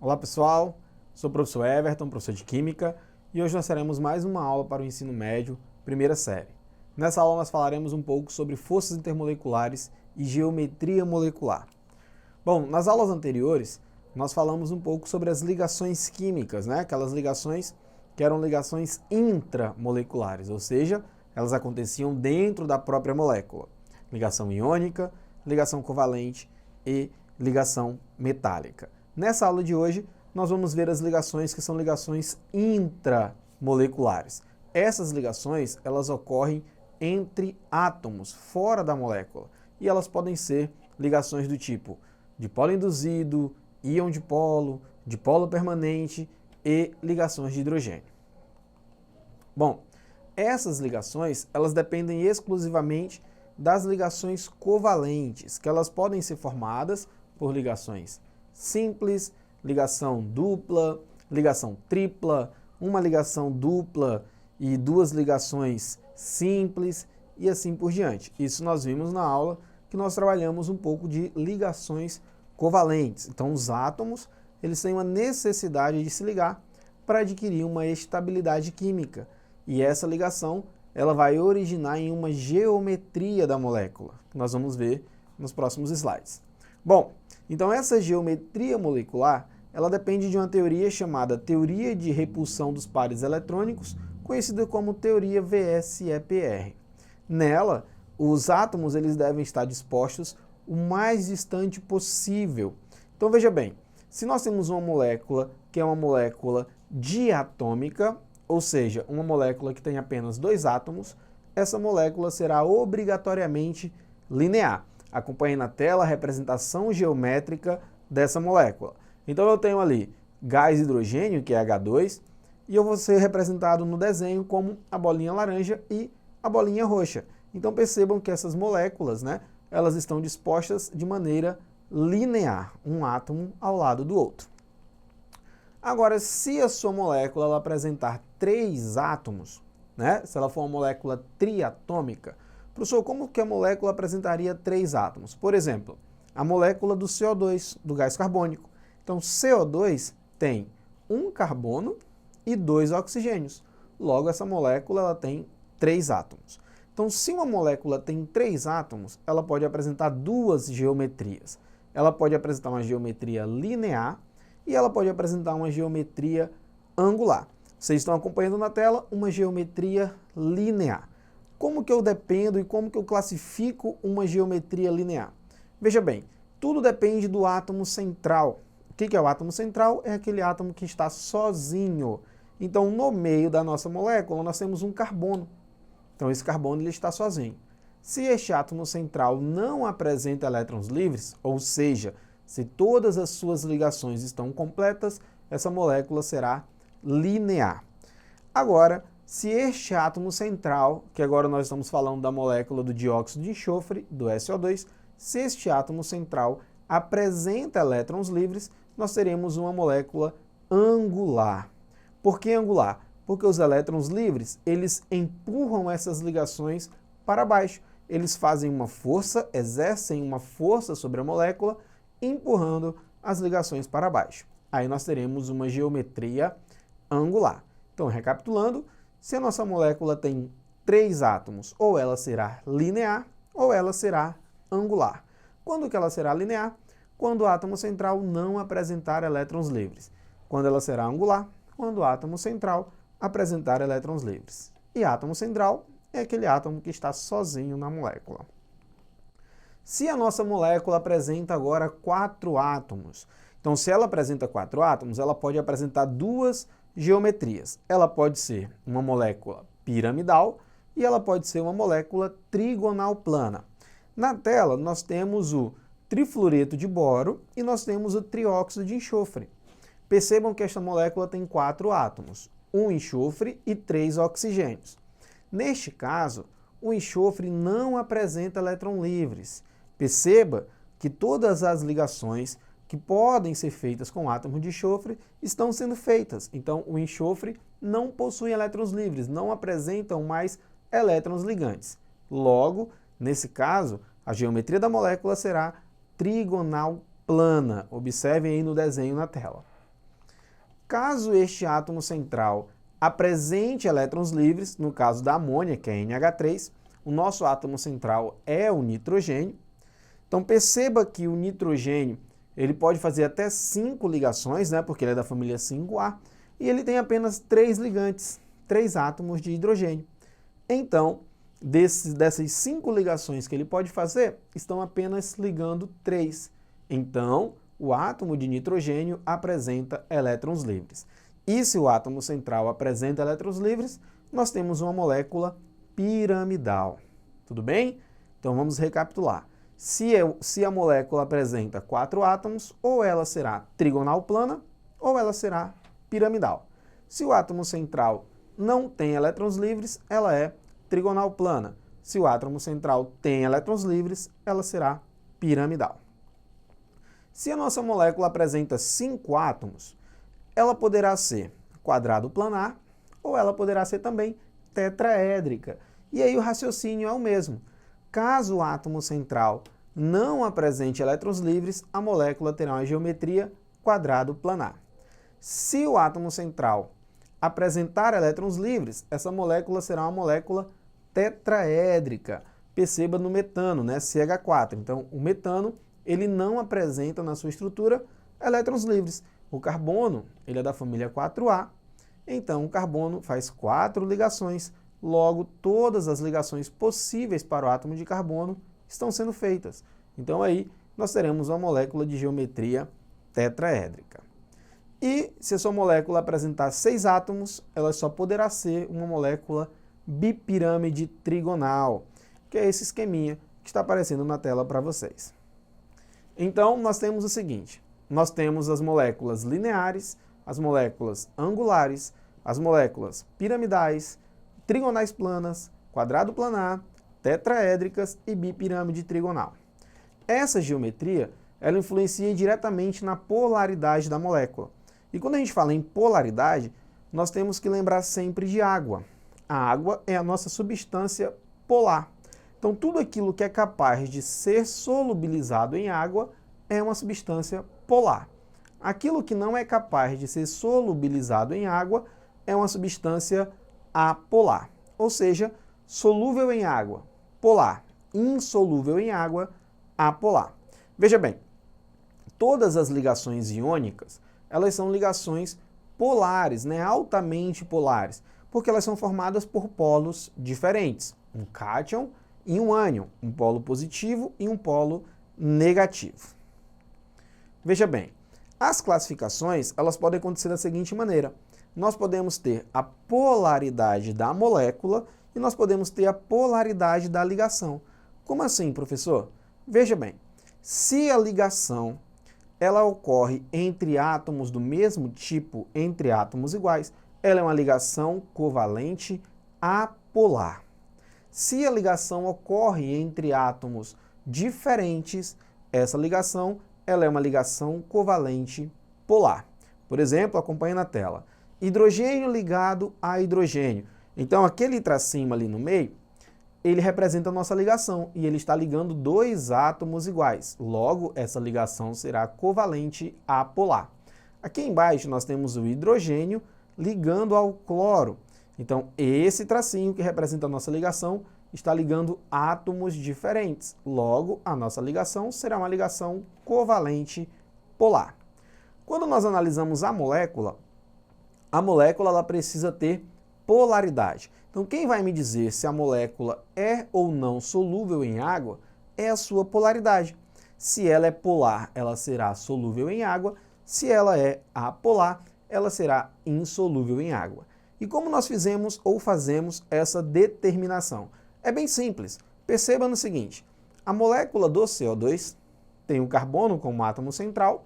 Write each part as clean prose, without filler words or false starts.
Olá pessoal, sou o professor Everton, professor de Química, e hoje nós teremos mais uma aula para o ensino médio, primeira série. Nessa aula nós falaremos um pouco sobre forças intermoleculares e geometria molecular. Bom, nas aulas anteriores nós falamos um pouco sobre as ligações químicas, aquelas ligações que eram ligações intramoleculares, ou seja, elas aconteciam dentro da própria molécula. Ligação iônica, ligação covalente e ligação metálica. Nessa aula de hoje, nós vamos ver as ligações que são ligações intramoleculares. Essas ligações, elas ocorrem entre átomos, fora da molécula. E elas podem ser ligações do tipo dipolo induzido, íon dipolo permanente e ligações de hidrogênio. Bom, essas ligações, elas dependem exclusivamente das ligações covalentes, que elas podem ser formadas por ligações simples, ligação dupla, ligação tripla, uma ligação dupla e duas ligações simples e assim por diante. Isso nós vimos na aula que nós trabalhamos um pouco de ligações covalentes. Então os átomos, eles têm uma necessidade de se ligar para adquirir uma estabilidade química. E essa ligação, ela vai originar em uma geometria da molécula, que nós vamos ver nos próximos slides. Bom, então essa geometria molecular, ela depende de uma teoria chamada teoria de repulsão dos pares eletrônicos, conhecida como teoria VSEPR. Nela, os átomos eles devem estar dispostos o mais distante possível. Então veja bem, se nós temos uma molécula que é uma molécula diatômica, ou seja, uma molécula que tem apenas dois átomos, essa molécula será obrigatoriamente linear. Acompanhe na tela a representação geométrica dessa molécula. Então eu tenho ali gás hidrogênio, que é H2, e eu vou ser representado no desenho como a bolinha laranja e a bolinha roxa. Então percebam que essas moléculas, elas estão dispostas de maneira linear, um átomo ao lado do outro. Agora, se a sua molécula ela apresentar três átomos, se ela for uma molécula triatômica, professor, como que a molécula apresentaria três átomos? Por exemplo, a molécula do CO2, do gás carbônico. Então, CO2 tem um carbono e dois oxigênios. Logo, essa molécula ela tem três átomos. Então, se uma molécula tem três átomos, ela pode apresentar duas geometrias. Ela pode apresentar uma geometria linear e ela pode apresentar uma geometria angular. Vocês estão acompanhando na tela uma geometria linear. Como que eu dependo e como que eu classifico uma geometria linear? Veja bem, tudo depende do átomo central. O que é o átomo central? É aquele átomo que está sozinho. Então, no meio da nossa molécula, nós temos um carbono. Então, esse carbono ele está sozinho. Se este átomo central não apresenta elétrons livres, ou seja, se todas as suas ligações estão completas, essa molécula será linear. Agora, se este átomo central, que agora nós estamos falando da molécula do dióxido de enxofre, do SO2, se este átomo central apresenta elétrons livres, nós teremos uma molécula angular. Por que angular? Porque os elétrons livres, eles empurram essas ligações para baixo. Eles fazem uma força, exercem uma força sobre a molécula, empurrando as ligações para baixo. Aí nós teremos uma geometria angular. Então, recapitulando, se a nossa molécula tem três átomos, ou ela será linear, ou ela será angular. Quando que ela será linear? Quando o átomo central não apresentar elétrons livres. Quando ela será angular? Quando o átomo central apresentar elétrons livres. E átomo central é aquele átomo que está sozinho na molécula. Se a nossa molécula apresenta agora quatro átomos, então se ela apresenta quatro átomos, ela pode apresentar duas geometrias. Ela pode ser uma molécula piramidal e ela pode ser uma molécula trigonal plana. Na tela nós temos o trifluoreto de boro e nós temos o trióxido de enxofre. Percebam que esta molécula tem quatro átomos, um enxofre e três oxigênios. Neste caso, o enxofre não apresenta elétrons livres. Perceba que todas as ligações que podem ser feitas com átomos de enxofre estão sendo feitas. Então, o enxofre não possui elétrons livres, não apresentam mais elétrons ligantes. Logo, nesse caso, a geometria da molécula será trigonal plana. Observem aí no desenho na tela. caso este átomo central apresente elétrons livres, no caso da amônia, que é NH3, o nosso átomo central é o nitrogênio. Então perceba que o nitrogênio ele pode fazer até 5 ligações, né, porque ele é da família 5A, e ele tem apenas 3 ligantes, 3 átomos de hidrogênio. Então, dessas 5 ligações que ele pode fazer, estão apenas ligando 3. Então, o átomo de nitrogênio apresenta elétrons livres. E se o átomo central apresenta elétrons livres, nós temos uma molécula piramidal. Tudo bem? Então vamos recapitular. Se a molécula apresenta 4 átomos, ou ela será trigonal plana, ou ela será piramidal. Se o átomo central não tem elétrons livres, ela é trigonal plana. Se o átomo central tem elétrons livres, ela será piramidal. Se a nossa molécula apresenta 5 átomos, ela poderá ser quadrado planar ou ela poderá ser também tetraédrica. E aí o raciocínio é o mesmo. Caso o átomo central não apresente elétrons livres, a molécula terá uma geometria quadrado planar. Se o átomo central apresentar elétrons livres, essa molécula será uma molécula tetraédrica. Perceba no metano, né? CH4. Então, o metano ele não apresenta na sua estrutura elétrons livres. O carbono ele é da família 4A, então o carbono faz 4 ligações, logo todas as ligações possíveis para o átomo de carbono estão sendo feitas. Então aí nós teremos uma molécula de geometria tetraédrica. E se a sua molécula apresentar 6 átomos, ela só poderá ser uma molécula bipirâmide trigonal, que é esse esqueminha que está aparecendo na tela para vocês. Então, nós temos o seguinte, nós temos as moléculas lineares, as moléculas angulares, as moléculas piramidais, trigonais planas, quadrado planar, tetraédricas e bipirâmide trigonal. Essa geometria, ela influencia diretamente na polaridade da molécula. E quando a gente fala em polaridade, nós temos que lembrar sempre de água. A água é a nossa substância polar. Então, tudo aquilo que é capaz de ser solubilizado em água é uma substância polar. Aquilo que não é capaz de ser solubilizado em água é uma substância apolar. Ou seja, solúvel em água, polar. Insolúvel em água, apolar. Veja bem, todas as ligações iônicas, elas são ligações polares, né? Altamente polares, porque elas são formadas por polos diferentes. Um cátion e um ânion, um polo positivo e um polo negativo. Veja bem, as classificações elas podem acontecer da seguinte maneira. Nós podemos ter a polaridade da molécula e nós podemos ter a polaridade da ligação. Como assim, professor? Veja bem, se a ligação ela ocorre entre átomos do mesmo tipo, entre átomos iguais, ela é uma ligação covalente apolar. Se a ligação ocorre entre átomos diferentes, essa ligação ela é uma ligação covalente polar. Por exemplo, acompanhe na tela. Hidrogênio ligado a hidrogênio. Então, aquele tracinho ali no meio, ele representa a nossa ligação e ele está ligando 2 átomos iguais. Logo, essa ligação será covalente apolar. Aqui embaixo nós temos o hidrogênio ligando ao cloro. Então, esse tracinho que representa a nossa ligação está ligando átomos diferentes. Logo, a nossa ligação será uma ligação covalente polar. Quando nós analisamos a molécula ela precisa ter polaridade. Então, quem vai me dizer se a molécula é ou não solúvel em água é a sua polaridade. Se ela é polar, ela será solúvel em água. Se ela é apolar, ela será insolúvel em água. E como nós fizemos ou fazemos essa determinação? É bem simples. Perceba no seguinte, a molécula do CO2 tem o carbono como átomo central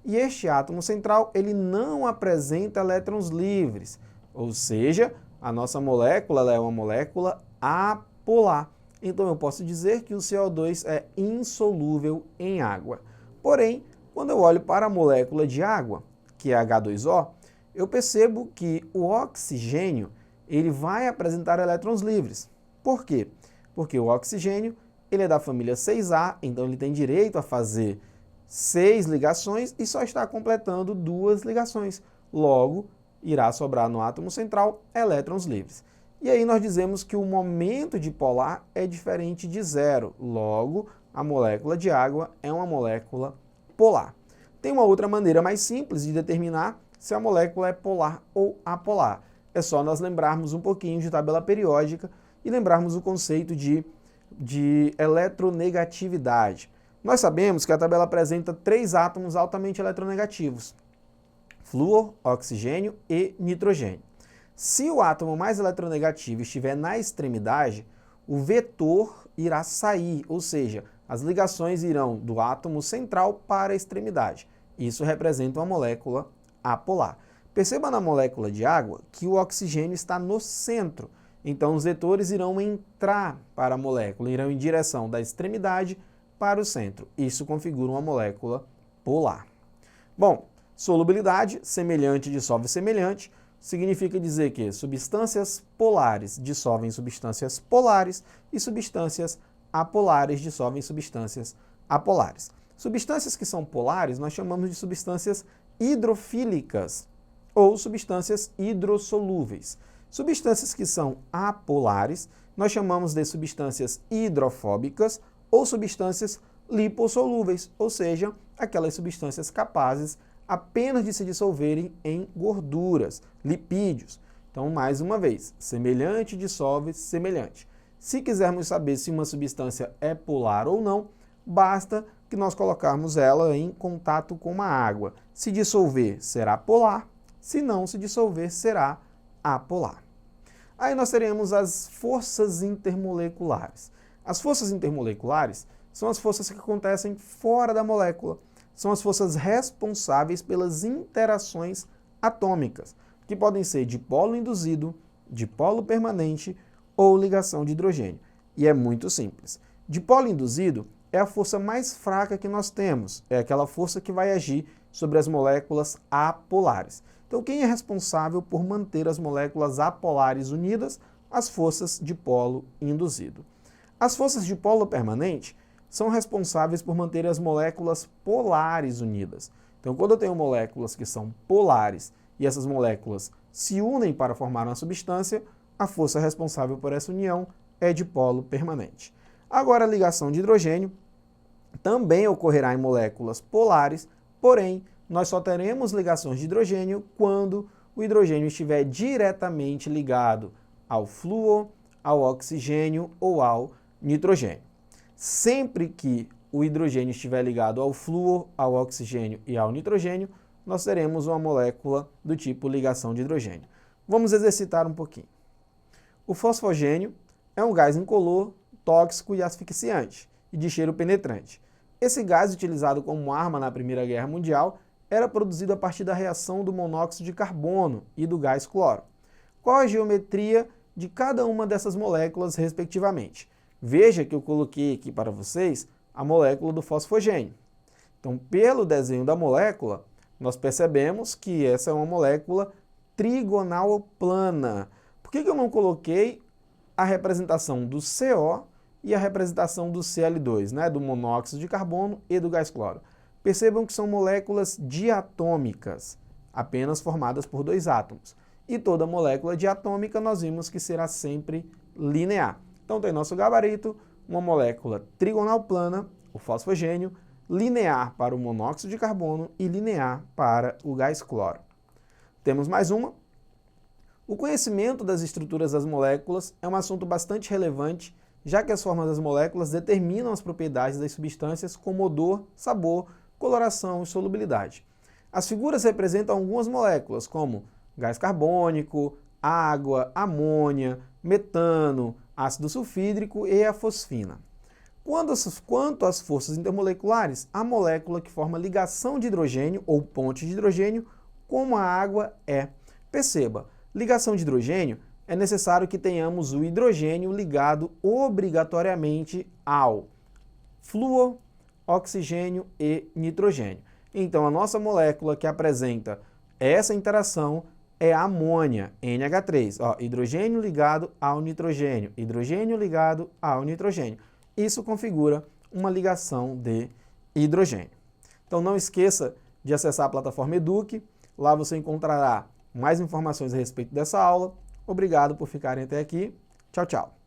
e este átomo central ele não apresenta elétrons livres, ou seja, a nossa molécula ela é uma molécula apolar. Então eu posso dizer que o CO2 é insolúvel em água. Porém, quando eu olho para a molécula de água, que é H2O, eu percebo que o oxigênio ele vai apresentar elétrons livres. Por quê? Porque o oxigênio ele é da família 6A, então ele tem direito a fazer 6 ligações e só está completando 2 ligações. logo irá sobrar no átomo central elétrons livres. E aí nós dizemos que o momento dipolar é diferente de zero, logo a molécula de água é uma molécula polar. Tem uma outra maneira mais simples de determinar se a molécula é polar ou apolar. É só nós lembrarmos um pouquinho de tabela periódica e lembrarmos o conceito de eletronegatividade. Nós sabemos que a tabela apresenta 3 átomos altamente eletronegativos: flúor, oxigênio e nitrogênio. Se o átomo mais eletronegativo estiver na extremidade, o vetor irá sair, ou seja, as ligações irão do átomo central para a extremidade. Isso representa uma molécula apolar. Perceba na molécula de água que o oxigênio está no centro. Então, os vetores irão entrar para a molécula, irão em direção da extremidade para o centro. Isso configura uma molécula polar. Bom, solubilidade, semelhante dissolve semelhante, significa dizer que substâncias polares dissolvem substâncias polares e substâncias apolares dissolvem substâncias apolares. Substâncias que são polares nós chamamos de substâncias hidrofílicas ou substâncias hidrossolúveis. Substâncias que são apolares nós chamamos de substâncias hidrofóbicas ou substâncias lipossolúveis, ou seja, aquelas substâncias capazes apenas de se dissolverem em gorduras, lipídios. Então, mais uma vez, semelhante dissolve semelhante. Se quisermos saber se uma substância é polar ou não, basta que nós colocarmos ela em contato com uma água. Se dissolver, será polar. Se não se dissolver, será apolar. Aí nós teremos as forças intermoleculares. As forças intermoleculares são as forças que acontecem fora da molécula. São as forças responsáveis pelas interações atômicas, que podem ser dipolo induzido, dipolo permanente ou ligação de hidrogênio. E é muito simples. Dipolo induzido é a força mais fraca que nós temos, é aquela força que vai agir sobre as moléculas apolares. Então, quem é responsável por manter as moléculas apolares unidas? As forças dipolo induzido. As forças dipolo permanente são responsáveis por manter as moléculas polares unidas. Então, quando eu tenho moléculas que são polares e essas moléculas se unem para formar uma substância, a força responsável por essa união é dipolo permanente. Agora, a ligação de hidrogênio também ocorrerá em moléculas polares, porém, nós só teremos ligações de hidrogênio quando o hidrogênio estiver diretamente ligado ao flúor, ao oxigênio ou ao nitrogênio. Sempre que o hidrogênio estiver ligado ao flúor, ao oxigênio e ao nitrogênio, nós teremos uma molécula do tipo ligação de hidrogênio. Vamos exercitar um pouquinho. O fosfogênio é um gás incolor, tóxico e asfixiante, e de cheiro penetrante. Esse gás, utilizado como arma na Primeira Guerra Mundial, era produzido a partir da reação do monóxido de carbono e do gás cloro. Qual a geometria de cada uma dessas moléculas, respectivamente? Veja que eu coloquei aqui para vocês a molécula do fosfogênio. Então, pelo desenho da molécula, nós percebemos que essa é uma molécula trigonal plana. Por que eu não coloquei a representação do CO e a representação do Cl2, né, do monóxido de carbono e do gás cloro? Percebam que são moléculas diatômicas, apenas formadas por 2 átomos. E toda molécula diatômica nós vimos que será sempre linear. Então tem nosso gabarito, uma molécula trigonal plana, o fosfogênio, linear para o monóxido de carbono e linear para o gás cloro. Temos mais uma. O conhecimento das estruturas das moléculas é um assunto bastante relevante, já que as formas das moléculas determinam as propriedades das substâncias como odor, sabor, coloração e solubilidade. As figuras representam algumas moléculas, como gás carbônico, água, amônia, metano, ácido sulfídrico e a fosfina. Quanto às forças intermoleculares, a molécula que forma ligação de hidrogênio ou ponte de hidrogênio, como a água é. Perceba, ligação de hidrogênio é necessário que tenhamos o hidrogênio ligado obrigatoriamente ao flúor, oxigênio e nitrogênio. Então, a nossa molécula que apresenta essa interação é a amônia, NH3. Ó, hidrogênio ligado ao nitrogênio, hidrogênio ligado ao nitrogênio. Isso configura uma ligação de hidrogênio. Então, não esqueça de acessar a plataforma Eduque. Lá você encontrará mais informações a respeito dessa aula. Obrigado por ficarem até aqui. Tchau, tchau.